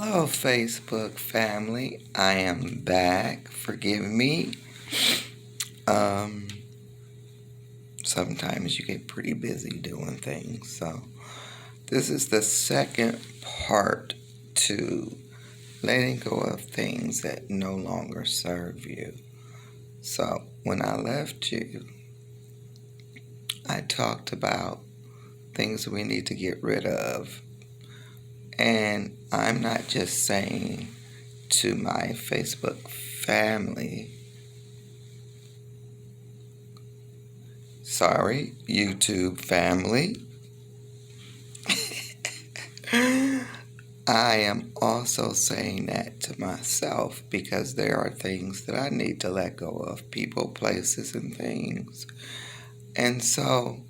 Hello, Facebook family. I am back. Forgive me. Um, Sometimes you get pretty busy doing things. So, this is the second part to letting go of things that no longer serve you. So, when I left you, I talked about things we need to get rid of. And I'm not just saying to my Facebook family, sorry, YouTube family, I am also saying that to myself because there are things that I need to let go of, people, places, and things. And so,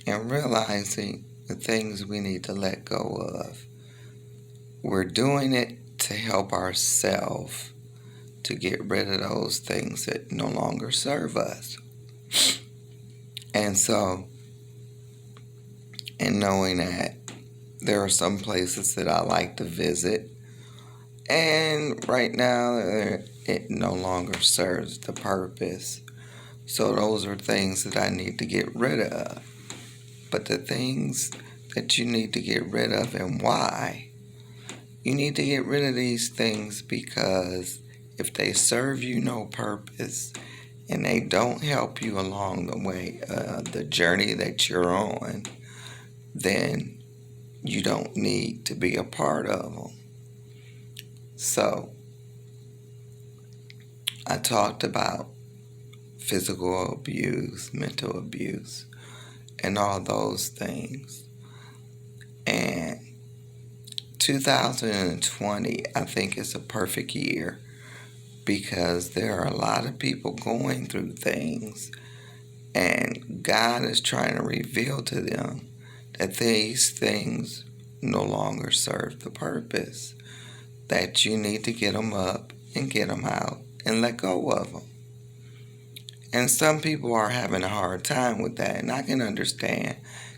in realizing the things we need to let go of, we're doing it to help ourselves to get rid of those things that no longer serve us. And so, in knowing that there are some places that I like to visit, and right now it no longer serves the purpose. So those are things that I need to get rid of. But the things that you need to get rid of and why, you need to get rid of these things because if they serve you no purpose and they don't help you along the way, the journey that you're on, then you don't need to be a part of them. So, I talked about physical abuse, mental abuse, and all those things. And 2020, I think, is a perfect year because there are a lot of people going through things, and God is trying to reveal to them that these things no longer serve the purpose, that you need to get them up and get them out and let go of them. And some people are having a hard time with that, and I can understand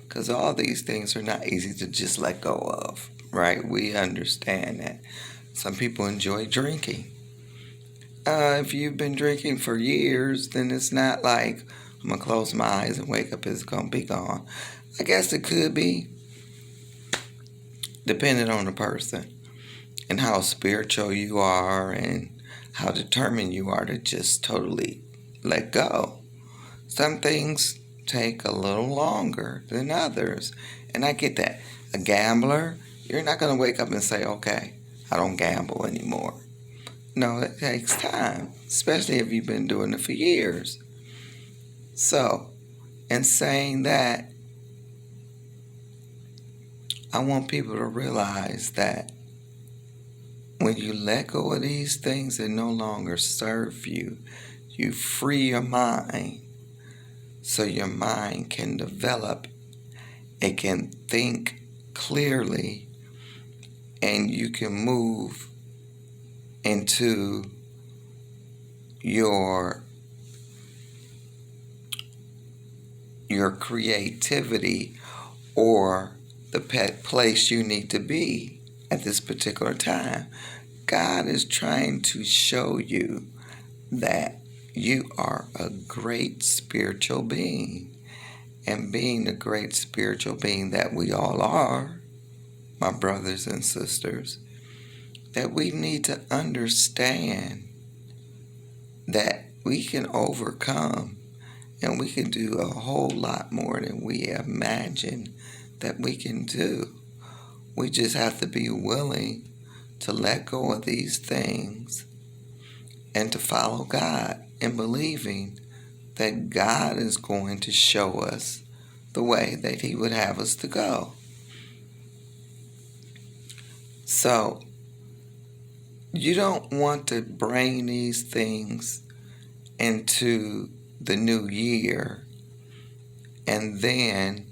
because all these things are not easy to just let go of, right? We understand that. Some people enjoy drinking. If you've been drinking for years, then it's not like I'm going to close my eyes and wake up, it's going to be gone. I guess it could be, depending on the person and how spiritual you are and how determined you are to just totally let go. Some things take a little longer than others, and I get that. A gambler, you're not going to wake up and say, okay, I don't gamble anymore. No, it takes time, especially if you've been doing it for years. So, in saying that, I want people to realize that when you let go of these things that no longer serve you, you free your mind so your mind can develop, it can think clearly, and you can move into your creativity or the place you need to be at this particular time. God is trying to show you that you are a great spiritual being. And being the great spiritual being that we all are, my brothers and sisters, that we need to understand that we can overcome and we can do a whole lot more than we imagine that we can do. We just have to be willing to let go of these things and to follow God and believing that God is going to show us the way that He would have us to go. So, you don't want to bring these things into the new year and then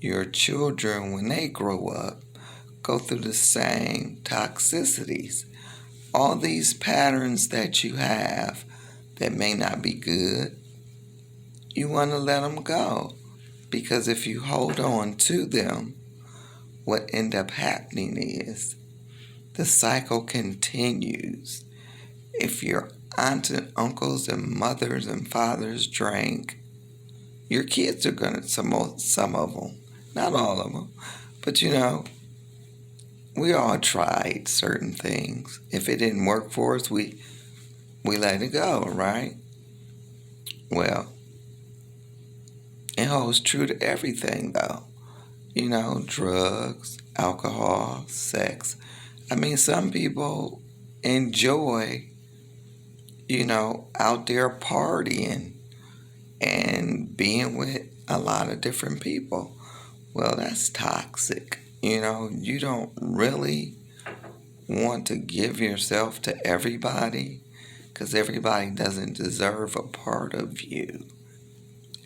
your children, when they grow up, go through the same toxicities. All these patterns that you have that may not be good, you want to let them go. Because if you hold on to them, what end up happening is the cycle continues. If your aunts and uncles and mothers and fathers drank, your kids are gonna, some of them, not all of them, but we all tried certain things. If it didn't work for us, we let it go, right? Well, it holds true to everything, though. Drugs, alcohol, sex. I mean, some people enjoy, out there partying and being with a lot of different people. Well, that's toxic. You don't really want to give yourself to everybody because everybody doesn't deserve a part of you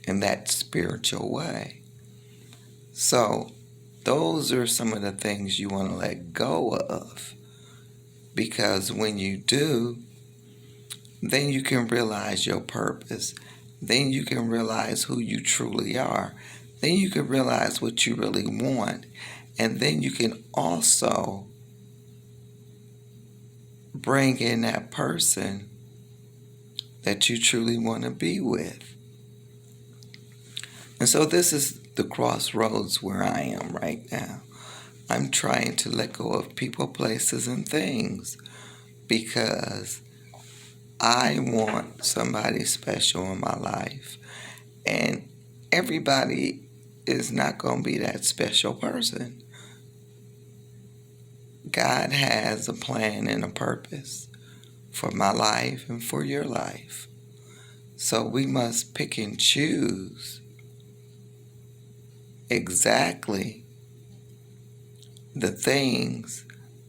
in that spiritual way. So, those are some of the things you want to let go of, because when you do, then you can realize your purpose. Then you can realize who you truly are. Then you can realize what you really want. And then you can also bring in that person that you truly want to be with. And so this is the crossroads where I am right now. I'm trying to let go of people, places, and things because I want somebody special in my life. And everybody is not going to be that special person. God has a plan and a purpose for my life and for your life. So we must pick and choose exactly the things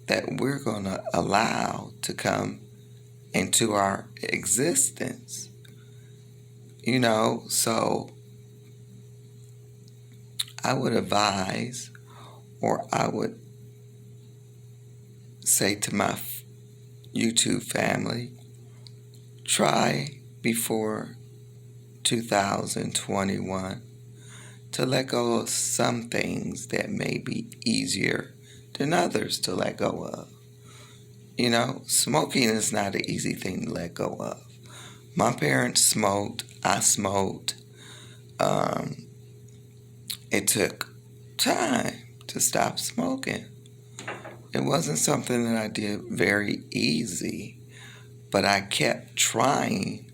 that we're going to allow to come into our existence. So I would advise, or I would say to my YouTube family, try before 2021 to let go of some things that may be easier than others to let go of. Smoking is not an easy thing to let go of. My parents smoked, I smoked. It took time to stop smoking. It wasn't something that I did very easy, but I kept trying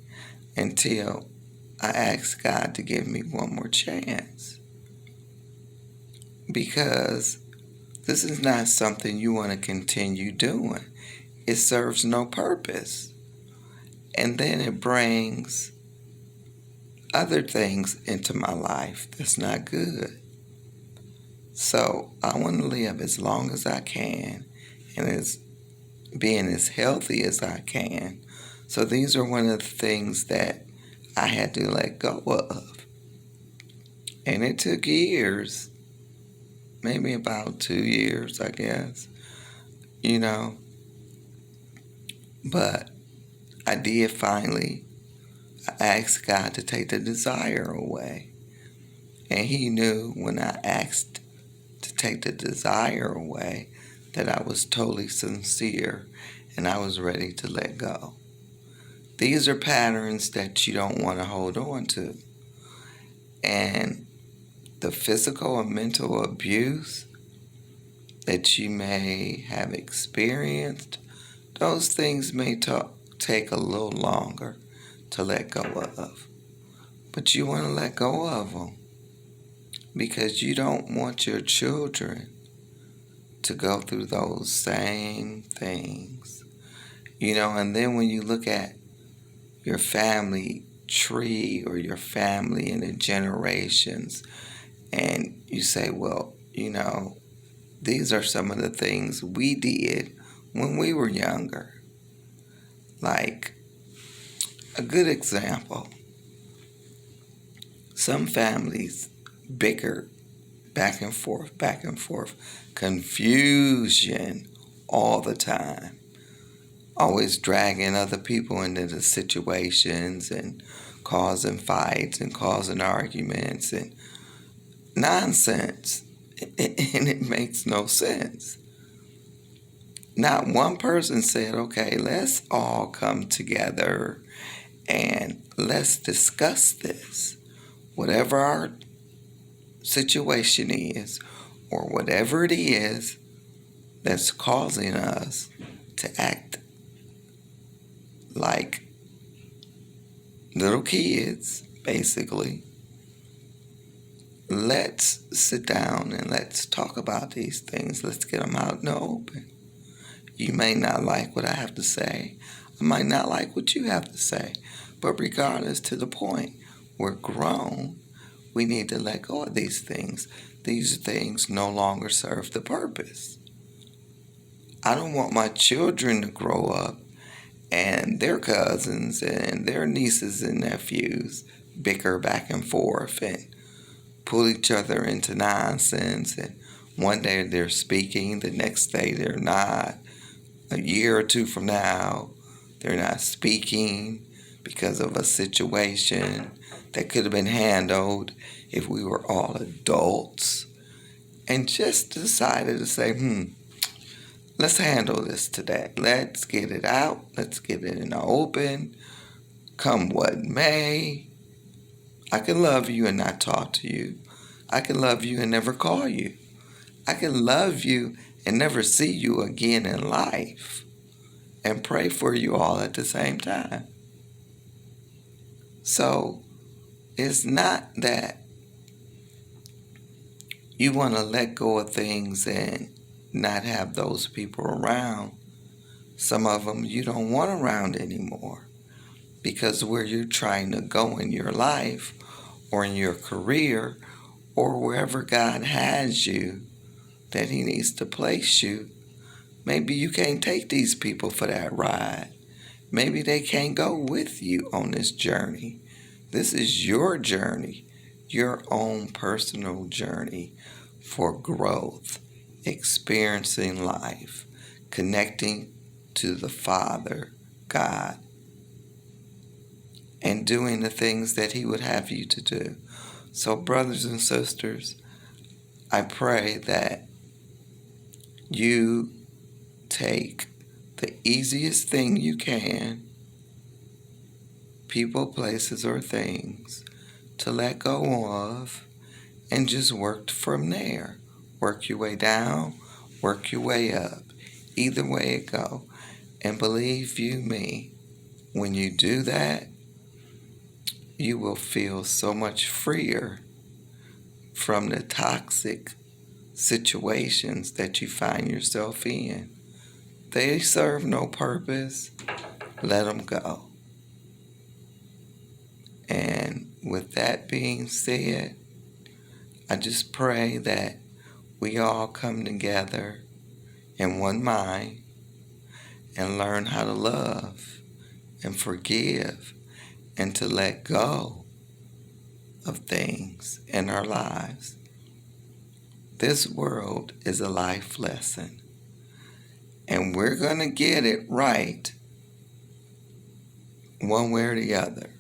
until I asked God to give me one more chance. Because this is not something you want to continue doing. It serves no purpose. And then it brings other things into my life that's not good. So I want to live as long as I can and being as healthy as I can. So these are one of the things that I had to let go of. And it took years, maybe about 2 years, I guess, But I did finally ask God to take the desire away. And He knew when I asked to take the desire away that I was totally sincere and I was ready to let go. These are patterns that you don't want to hold on to. And the physical and mental abuse that you may have experienced, those things may take a little longer to let go of. But you want to let go of them because you don't want your children to go through those same things. And then when you look at your family tree or your family in the generations and you say, well, these are some of the things we did when we were younger. Like a good example, some families bicker back and forth, confusion all the time, always dragging other people into the situations and causing fights and causing arguments and nonsense, and it makes no sense. not one person said, okay, let's all come together and let's discuss this. Whatever our situation is, or whatever it is that's causing us to act like little kids, basically, let's sit down and let's talk about these things. Let's get them out in the open. You may not like what I have to say. I might not like what you have to say. But regardless to the point, we're grown. We need to let go of these things. These things no longer serve the purpose. I don't want my children to grow up and their cousins and their nieces and nephews bicker back and forth and pull each other into nonsense. And one day they're speaking, the next day they're not. A year or two from now, they're not speaking because of a situation that could have been handled if we were all adults and just decided to say, let's handle this today. Let's get it out. Let's get it in the open. Come what may. I can love you and not talk to you. I can love you and never call you. I can love you and never see you again in life and pray for you all at the same time. So it's not that you want to let go of things and not have those people around. Some of them you don't want around anymore because where you're trying to go in your life or in your career or wherever God has you that He needs to place you, maybe you can't take these people for that ride. Maybe they can't go with you on this journey. This is your journey, your own personal journey for growth, experiencing life, connecting to the Father, God, and doing the things that He would have you to do. So, brothers and sisters, I pray that you take the easiest thing you can, people, places, or things, to let go of and just work from there. Work your way down, work your way up. Either way it go. And believe you me, when you do that, you will feel so much freer from the toxic situations that you find yourself in. They serve no purpose. Let them go. And with that being said, I just pray that we all come together in one mind and learn how to love and forgive and to let go of things in our lives. This world is a life lesson, and we're going to get it right one way or the other.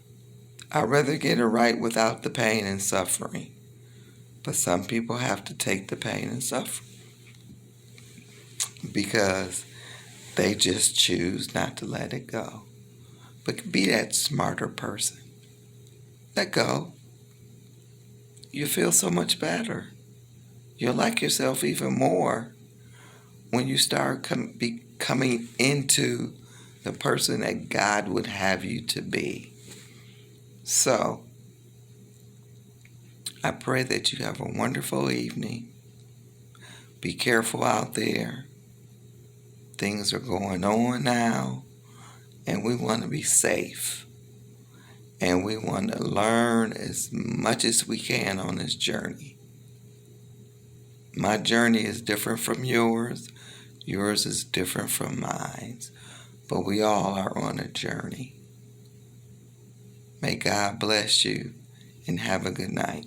I'd rather get it right without the pain and suffering, but some people have to take the pain and suffering because they just choose not to let it go. But be that smarter person. Let go. You feel so much better. You'll like yourself even more when you start coming into the person that God would have you to be. So, I pray that you have a wonderful evening. Be careful out there. Things are going on now, and we want to be safe. And we want to learn as much as we can on this journey. My journey is different from yours. Yours is different from mine. But we all are on a journey. May God bless you and have a good night.